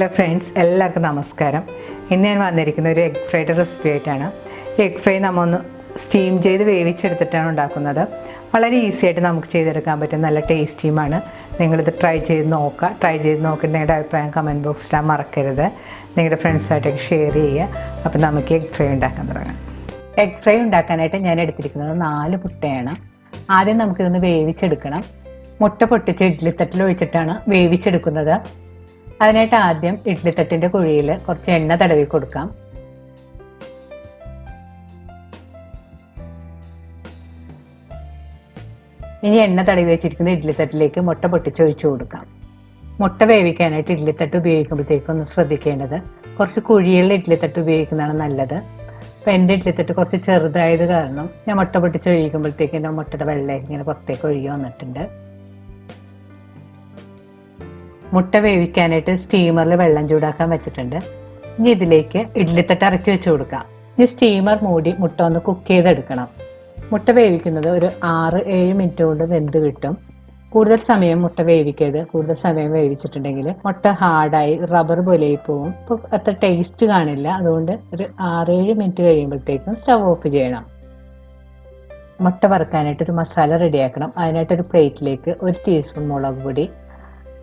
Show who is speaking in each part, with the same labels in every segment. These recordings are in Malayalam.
Speaker 1: ഹലോ ഫ്രണ്ട്സ്, എല്ലാവർക്കും നമസ്കാരം. ഇന്ന് ഞാൻ വന്നിരിക്കുന്ന ഒരു എഗ് ഫ്രൈയുടെ റെസിപ്പി ആയിട്ടാണ്. എഗ് ഫ്രൈ നമ്മൾ ഒന്ന് സ്റ്റീം ചെയ്ത് വേവിച്ചെടുത്തിട്ടാണ് ഉണ്ടാക്കുന്നത്. വളരെ ഈസി ആയിട്ട് നമുക്ക് ചെയ്തെടുക്കാൻ പറ്റും, നല്ല ടേസ്റ്റിയുമാണ്. നിങ്ങളിത് ട്രൈ ചെയ്ത് നോക്കുക. ട്രൈ ചെയ്ത് നോക്കിയിട്ട് നിങ്ങളുടെ അഭിപ്രായം കമൻറ്റ് ബോക്സിൽ ഇടാൻ മറക്കരുത്. നിങ്ങളുടെ ഫ്രണ്ട്സായിട്ടൊക്കെ ഷെയർ ചെയ്യുക. അപ്പോൾ നമുക്ക് എഗ് ഫ്രൈ ഉണ്ടാക്കാൻ തുടങ്ങാം. എഗ് ഫ്രൈ ഉണ്ടാക്കാനായിട്ട് ഞാൻ എടുത്തിരിക്കുന്നത് 4 മുട്ടയാണ്. ആദ്യം നമുക്കിതൊന്ന് വേവിച്ചെടുക്കണം. മുട്ട പൊട്ടിച്ച് ഇഡ്ഡലിത്തട്ടിൽ ഒഴിച്ചിട്ടാണ് വേവിച്ചെടുക്കുന്നത്. അതിനായിട്ട് ആദ്യം ഇഡ്ഡലിത്തട്ടിൻ്റെ കുഴിയിൽ കുറച്ച് എണ്ണ തടവി കൊടുക്കാം. ഇനി എണ്ണ തടവി വെച്ചിരിക്കുന്ന ഇഡ്ഡലിത്തട്ടിലേക്ക് മുട്ട പൊട്ടിച്ചൊഴിച്ചു കൊടുക്കാം. മുട്ട വേവിക്കാനായിട്ട് ഇഡ്ഡലിത്തട്ട് ഉപയോഗിക്കുമ്പോഴത്തേക്കും ഒന്ന് ശ്രദ്ധിക്കേണ്ടത്, കുറച്ച് കുഴിയുള്ള ഇഡ്ഡലിത്തട്ട് ഉപയോഗിക്കുന്നതാണ് നല്ലത്. അപ്പോൾ എൻ്റെ ഇഡ്ഡലിത്തട്ട് കുറച്ച് ചെറുതായത് കാരണം ഞാൻ മുട്ട പൊട്ടിച്ചൊഴിക്കുമ്പോഴത്തേക്കും എൻ്റെ മുട്ടയുടെ വെള്ളയൊക്കെ ഇങ്ങനെ പുറത്തേക്ക് ഒഴുകി വന്നിട്ടുണ്ട്. മുട്ട വേവിക്കാനായിട്ട് സ്റ്റീമറിൽ വെള്ളം ചൂടാക്കാൻ വെച്ചിട്ടുണ്ട്. ഇനി ഇതിലേക്ക് ഇഡ്ഡലിത്തട്ട് ഇറക്കി വെച്ച് കൊടുക്കാം. ഇനി സ്റ്റീമർ മൂടി മുട്ട ഒന്ന് കുക്ക് ചെയ്തെടുക്കണം. മുട്ട വേവിക്കുന്നത് ഒരു 6-7 മിനിറ്റ് കൊണ്ട് വെന്ത് കിട്ടും. കൂടുതൽ സമയം മുട്ട വേവിക്കരുത്. കൂടുതൽ സമയം വേവിച്ചിട്ടുണ്ടെങ്കിൽ മുട്ട ഹാർഡായി റബ്ബർ പോലെ പോവും. ഇപ്പോൾ അത്ര ടേസ്റ്റ് കാണില്ല. അതുകൊണ്ട് ഒരു 6-7 മിനിറ്റ് കഴിയുമ്പോഴത്തേക്കും സ്റ്റവ് ഓഫ് ചെയ്യണം. മുട്ട വറുക്കാനായിട്ട് ഒരു മസാല റെഡിയാക്കണം. അതിനായിട്ടൊരു പ്ലേറ്റിലേക്ക് 1 ടീസ്പൂൺ മുളക് പൊടി,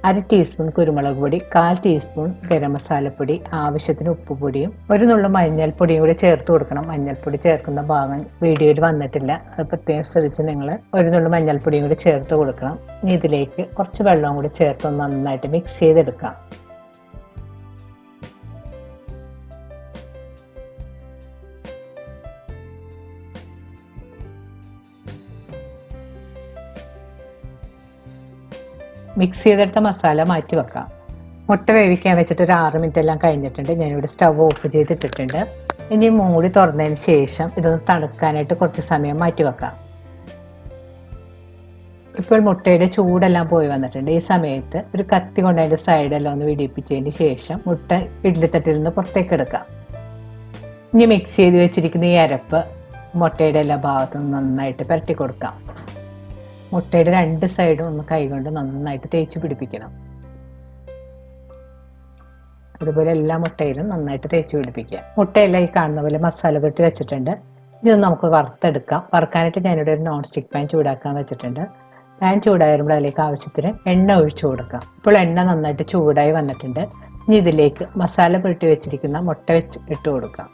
Speaker 1: 1/2 ടീസ്പൂൺ കുരുമുളക് പൊടി, 1/4 ടീസ്പൂൺ ഗരം മസാലപ്പൊടി, ആവശ്യത്തിന് ഉപ്പുപൊടിയും 1 നുള്ളു മഞ്ഞൾപ്പൊടിയും കൂടി ചേർത്ത് കൊടുക്കണം. മഞ്ഞൾപ്പൊടി ചേർക്കുന്ന ഭാഗം വീഡിയോയിൽ വന്നിട്ടില്ല, അത് പ്രത്യേകം ശ്രദ്ധിച്ച് നിങ്ങൾ 1 നുള്ളു മഞ്ഞൾപ്പൊടിയും കൂടി ചേർത്ത് കൊടുക്കണം. ഇനി ഇതിലേക്ക് കുറച്ച് വെള്ളവും കൂടി ചേർത്ത് നന്നായിട്ട് മിക്സ് ചെയ്തെടുക്കാം. മിക്സ് ചെയ്തെടുത്ത മസാല മാറ്റി വെക്കാം. മുട്ട വേവിക്കാൻ വെച്ചിട്ട് ഒരു 6 മിനിറ്റ് എല്ലാം കഴിഞ്ഞിട്ടുണ്ട്. ഞാനിവിടെ സ്റ്റവ് ഓഫ് ചെയ്തിട്ടിട്ടുണ്ട്. ഇനി മൂടി തുറന്നതിന് ശേഷം ഇതൊന്ന് തണുക്കാനായിട്ട് കുറച്ച് സമയം മാറ്റി വെക്കാം. ഇപ്പോൾ മുട്ടയുടെ ചൂടെല്ലാം പോയി വന്നിട്ടുണ്ട്. ഈ സമയത്ത് ഒരു കത്തി കൊണ്ട് അതിൻ്റെ സൈഡെല്ലാം ഒന്ന് വിടിപ്പിച്ചതിന് ശേഷം മുട്ട ഇഡ്ഡലിത്തട്ടിൽ നിന്ന് പുറത്തേക്ക് എടുക്കാം. ഇനി മിക്സ് ചെയ്ത് വെച്ചിരിക്കുന്ന ഈ അരപ്പ് മുട്ടയുടെ എല്ലാ ഭാഗത്തും നന്നായിട്ട് പുരട്ടി കൊടുക്കാം. മുട്ടയുടെ 2 സൈഡും ഒന്ന് കൈകൊണ്ട് നന്നായിട്ട് തേച്ച് പിടിപ്പിക്കണം. അതുപോലെ എല്ലാ മുട്ടയിലും നന്നായിട്ട് തേച്ച് പിടിപ്പിക്കുക. മുട്ടയെല്ലാം ഈ കാണുന്ന പോലെ മസാല പുരട്ടി വെച്ചിട്ടുണ്ട്. ഇത് നമുക്ക് വറുത്തെടുക്കാം. വറുക്കാനായിട്ട് ഞാനിവിടെ ഒരു നോൺ സ്റ്റിക്ക് പാൻ ചൂടാക്കാൻ വെച്ചിട്ടുണ്ട്. പാൻ ചൂടായി വരുമ്പോൾ അതിലേക്ക് ആവശ്യത്തിന് എണ്ണ ഒഴിച്ചു കൊടുക്കാം. ഇപ്പോൾ എണ്ണ നന്നായിട്ട് ചൂടായി വന്നിട്ടുണ്ട്. ഇനി ഇതിലേക്ക് മസാല പുരട്ടി വെച്ചിരിക്കുന്ന മുട്ട വെച്ച് ഇട്ട് കൊടുക്കാം.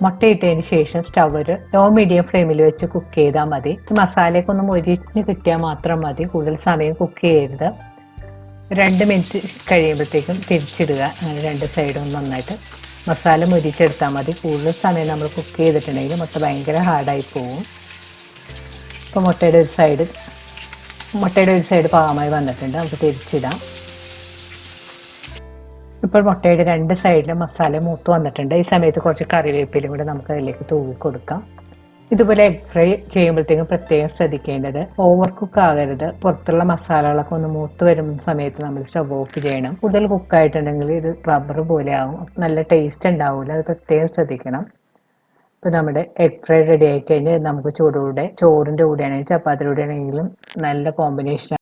Speaker 1: മുട്ടയിട്ടതിന് ശേഷം സ്റ്റവ് ഒരു ലോ മീഡിയം ഫ്ലെയിമിൽ വെച്ച് കുക്ക് ചെയ്താൽ മതി. മസാലയൊക്കെ ഒന്ന് മൊരിഞ്ഞ് കിട്ടിയാൽ മാത്രം മതി. കൂടുതൽ സമയം കുക്ക് ചെയ്യരുത്. 2 മിനിറ്റ് കഴിയുമ്പോഴത്തേക്കും തിരിച്ചിടുക. അങ്ങനെ 2 സൈഡും നന്നായിട്ട് മസാല മൊരിച്ചെടുത്താൽ മതി. കൂടുതൽ സമയം നമ്മൾ കുക്ക് ചെയ്തിട്ടുണ്ടെങ്കിൽ മുട്ട ഭയങ്കര ഹാർഡായി പോവും. ഇപ്പോൾ മുട്ടയുടെ ഒരു സൈഡ് പാകമായി വന്നിട്ടുണ്ട്. നമുക്ക് തിരിച്ചിടാം. ഇപ്പോൾ മുട്ടയുടെ 2 സൈഡിലും മസാല മൂത്ത് വന്നിട്ടുണ്ട്. ഈ സമയത്ത് കുറച്ച് കറിവേപ്പിലും കൂടെ നമുക്ക് അതിലേക്ക് തൂവി കൊടുക്കാം. ഇതുപോലെ എഗ് ഫ്രൈ ചെയ്യുമ്പോഴത്തേക്കും പ്രത്യേകം ശ്രദ്ധിക്കേണ്ടത്, ഓവർ കുക്ക് ആകരുത്. പുറത്തുള്ള മസാലകളൊക്കെ ഒന്ന് മൂത്ത് വരുന്ന സമയത്ത് നമ്മൾ സ്റ്റവ് ഓഫ് ചെയ്യണം. കൂടുതൽ കുക്കായിട്ടുണ്ടെങ്കിൽ ഇത് റബ്ബർ പോലെ ആവും, നല്ല ടേസ്റ്റ് ഉണ്ടാവില്ല. അത് പ്രത്യേകം ശ്രദ്ധിക്കണം. ഇപ്പോൾ നമ്മുടെ എഗ് ഫ്രൈ റെഡി ആയി കഴിഞ്ഞാൽ നമുക്ക് ചോറിൻ്റെ കൂടെ ആണെങ്കിലും ചപ്പാത്തിയുടെ കൂടെ ആണെങ്കിലും നല്ല കോമ്പിനേഷൻ.